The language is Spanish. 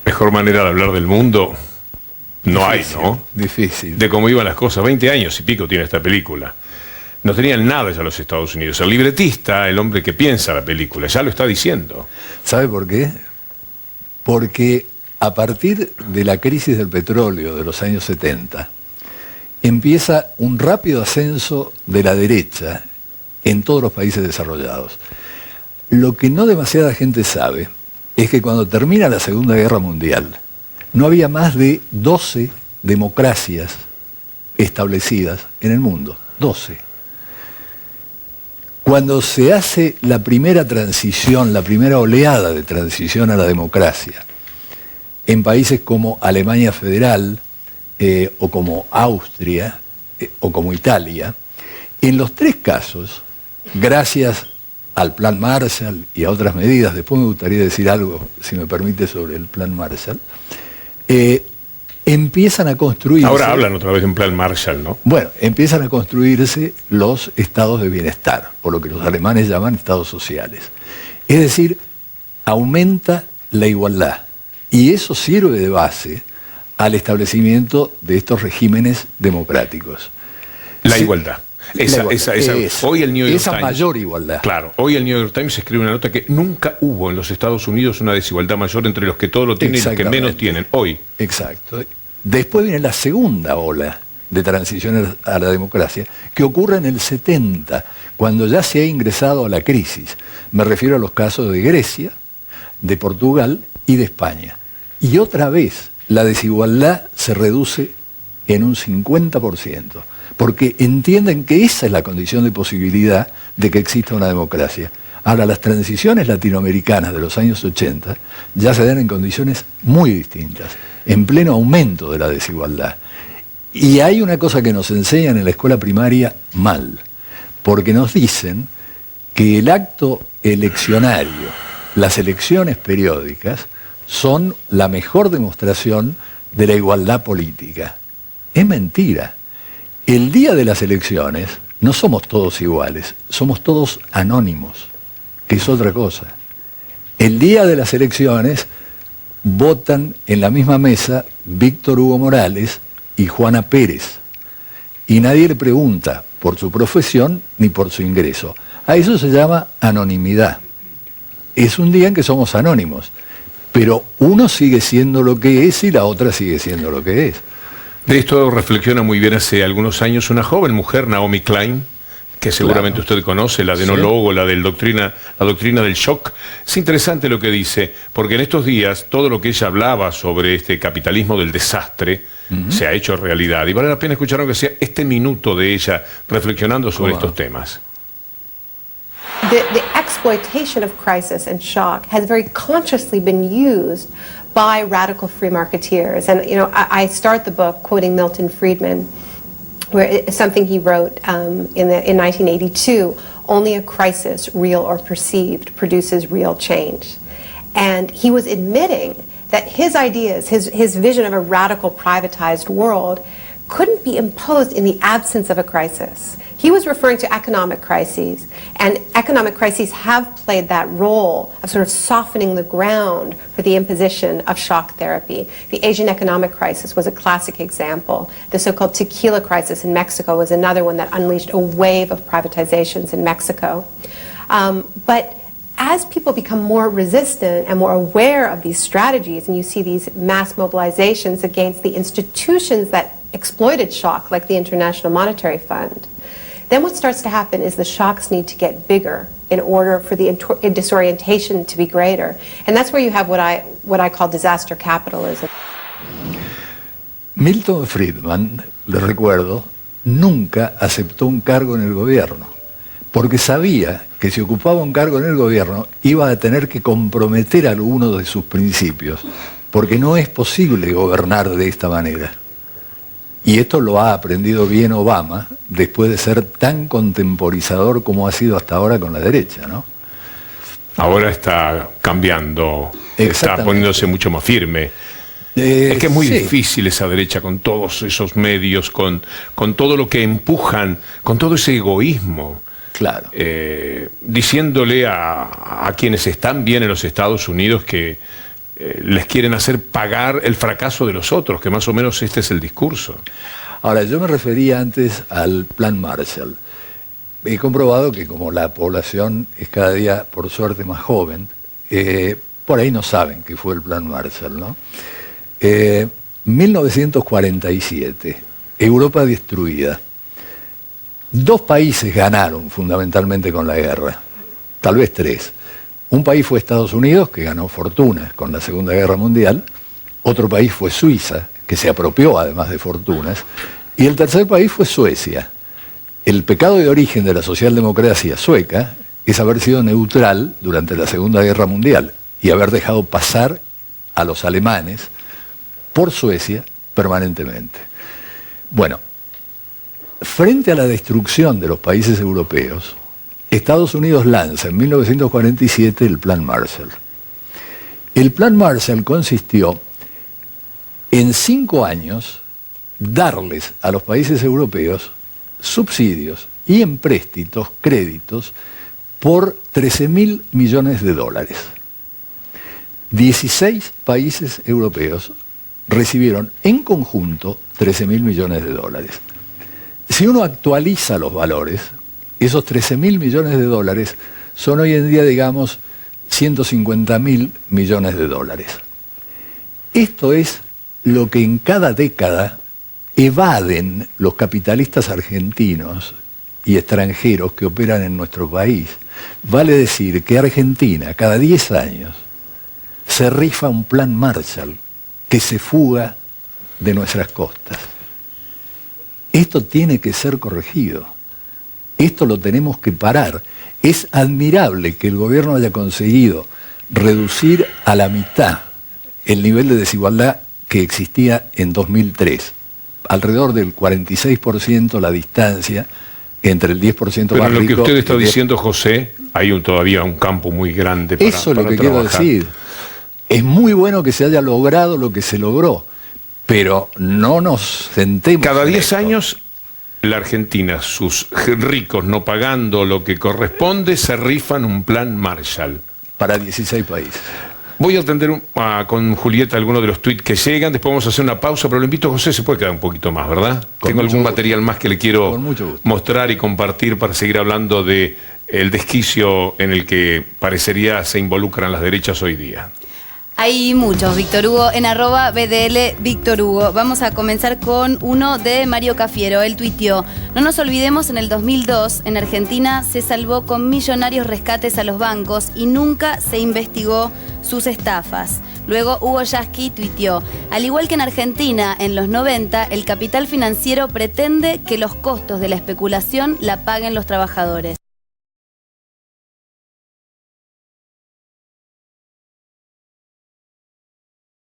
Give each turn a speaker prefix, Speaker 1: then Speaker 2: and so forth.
Speaker 1: Mejor manera de hablar del mundo no hay, ¿no?
Speaker 2: Difícil.
Speaker 1: De cómo iban las cosas. 20 años y pico tiene esta película. No tenían nada ya los Estados Unidos. El libretista, el hombre que piensa la película, ya lo está diciendo.
Speaker 2: ¿Sabe por qué? Porque a partir de la crisis del petróleo de los años 70, empieza un rápido ascenso de la derecha en todos los países desarrollados. Lo que no demasiada gente sabe es que cuando termina la Segunda Guerra Mundial, no había más de 12 democracias establecidas en el mundo. 12. Cuando se hace la primera transición, la primera oleada de transición a la democracia, en países como Alemania Federal, o como Austria, o como Italia, en los tres casos, gracias al Plan Marshall y a otras medidas, después me gustaría decir algo, si me permite, sobre el Plan Marshall, empiezan a construirse...
Speaker 1: Ahora hablan otra vez de un Plan Marshall, ¿no?
Speaker 2: Bueno, empiezan a construirse los estados de bienestar, o lo que los alemanes llaman estados sociales. Es decir, aumenta la igualdad, y eso sirve de base al establecimiento de estos regímenes democráticos.
Speaker 1: La igualdad. Esa, hoy el New York
Speaker 2: Times, mayor igualdad.
Speaker 1: Claro, hoy el New York Times escribe una nota que nunca hubo en los Estados Unidos una desigualdad mayor entre los que todo lo tienen y los que menos tienen. Hoy.
Speaker 2: Exacto. Después viene la segunda ola de transición a la democracia, que ocurre en el 70, cuando ya se ha ingresado a la crisis. Me refiero a los casos de Grecia, de Portugal y de España. Y otra vez, la desigualdad se reduce en un 50%, porque entienden que esa es la condición de posibilidad de que exista una democracia. Ahora, las transiciones latinoamericanas de los años 80 ya se dan en condiciones muy distintas, en pleno aumento de la desigualdad. Y hay una cosa que nos enseñan en la escuela primaria mal, porque nos dicen que el acto eleccionario, las elecciones periódicas, son la mejor demostración de la igualdad política. Es mentira. El día de las elecciones no somos todos iguales, somos todos anónimos, que es otra cosa. El día de las elecciones votan en la misma mesa Víctor Hugo Morales y Juana Pérez. Y nadie le pregunta por su profesión ni por su ingreso. A eso se llama anonimidad. Es un día en que somos anónimos, pero uno sigue siendo lo que es y la otra sigue siendo lo que es.
Speaker 1: De esto reflexiona muy bien hace algunos años una joven mujer, Naomi Klein, que seguramente usted conoce, la de no logo, la doctrina del shock. Es interesante lo que dice, porque en estos días todo lo que ella hablaba sobre este capitalismo del desastre se ha hecho realidad. Y vale la pena escuchar aunque sea este minuto de ella reflexionando sobre estos temas.
Speaker 3: The exploitation of crisis and shock has very consciously been used by radical free marketeers. And, you know, I start the book quoting Milton Friedman, where something he wrote in 1982, only a crisis, real or perceived, produces real change. And he was admitting that his ideas, his vision of a radical privatized world couldn't be imposed in the absence of a crisis. He was referring to economic crises, and economic crises have played that role of sort of softening the ground for the imposition of shock therapy. The Asian economic crisis was a classic example. The so-called tequila crisis in Mexico was another one that unleashed a wave of privatizations in Mexico. But as people become more resistant and more aware of these strategies, and you see these mass mobilizations against the institutions that exploited shock, like the International Monetary Fund, then what starts to happen is the shocks need to get bigger in order for the disorientation to be greater. And that's where you have what I call disaster capitalism.
Speaker 2: Milton Friedman, le recuerdo, nunca aceptó un cargo en el gobierno, porque sabía que si ocupaba un cargo en el gobierno iba a tener que comprometer alguno de sus principios, porque no es posible gobernar de esta manera. Y esto lo ha aprendido bien Obama después de ser tan contemporizador como ha sido hasta ahora con la derecha, ¿no?
Speaker 1: Ahora está cambiando, está poniéndose mucho más firme. Es que es muy difícil esa derecha con todos esos medios, con todo lo que empujan, con todo ese egoísmo.
Speaker 2: Claro.
Speaker 1: Diciéndole a quienes están bien en los Estados Unidos que les quieren hacer pagar el fracaso de los otros, que más o menos este es el discurso.
Speaker 2: Ahora, yo me refería antes al Plan Marshall. He comprobado que como la población es cada día, por suerte, más joven, por ahí no saben qué fue el Plan Marshall, ¿no? 1947, Europa destruida. 2 países ganaron fundamentalmente con la guerra, tal vez 3. Un país fue Estados Unidos, que ganó fortunas con la Segunda Guerra Mundial. Otro país fue Suiza, que se apropió además de fortunas. Y el tercer país fue Suecia. El pecado de origen de la socialdemocracia sueca es haber sido neutral durante la Segunda Guerra Mundial y haber dejado pasar a los alemanes por Suecia permanentemente. Bueno, frente a la destrucción de los países europeos, Estados Unidos lanza en 1947 el Plan Marshall. El Plan Marshall consistió en 5 años darles a los países europeos subsidios y empréstitos, créditos, por 13.000 millones de dólares. 16 países europeos recibieron en conjunto 13.000 millones de dólares. Si uno actualiza los valores, esos 13.000 millones de dólares son hoy en día, digamos, 150.000 millones de dólares. Esto es lo que en cada década evaden los capitalistas argentinos y extranjeros que operan en nuestro país. Vale decir que Argentina, cada 10 años, se rifa un Plan Marshall que se fuga de nuestras costas. Esto tiene que ser corregido. Esto lo tenemos que parar. Es admirable que el gobierno haya conseguido reducir a la mitad el nivel de desigualdad que existía en 2003. Alrededor del 46% la distancia entre el 10% más rico.
Speaker 1: Pero lo que usted está diciendo, José, hay todavía un campo muy grande para
Speaker 2: eso es lo que
Speaker 1: trabajar.
Speaker 2: quiero decir. Es muy bueno que se haya logrado lo que se logró, pero no nos sentemos...
Speaker 1: Cada
Speaker 2: en
Speaker 1: 10
Speaker 2: esto.
Speaker 1: años, la Argentina, sus ricos no pagando lo que corresponde, se rifan un Plan Marshall.
Speaker 2: Para 16 países.
Speaker 1: Voy a atender con Julieta algunos de los tweets que llegan, después vamos a hacer una pausa, pero lo invito, José, se puede quedar un poquito más, ¿verdad? Tengo algún material más que le quiero mostrar y compartir para seguir hablando de el desquicio en el que parecería se involucran las derechas hoy día.
Speaker 4: Hay muchos, Víctor Hugo, en @BDL Víctor Hugo. Vamos a comenzar con uno de Mario Cafiero. Él tuiteó: no nos olvidemos, en el 2002, en Argentina se salvó con millonarios rescates a los bancos y nunca se investigó sus estafas. Luego Hugo Yasky tuiteó: al igual que en Argentina, en los 90, el capital financiero pretende que los costos de la especulación la paguen los trabajadores.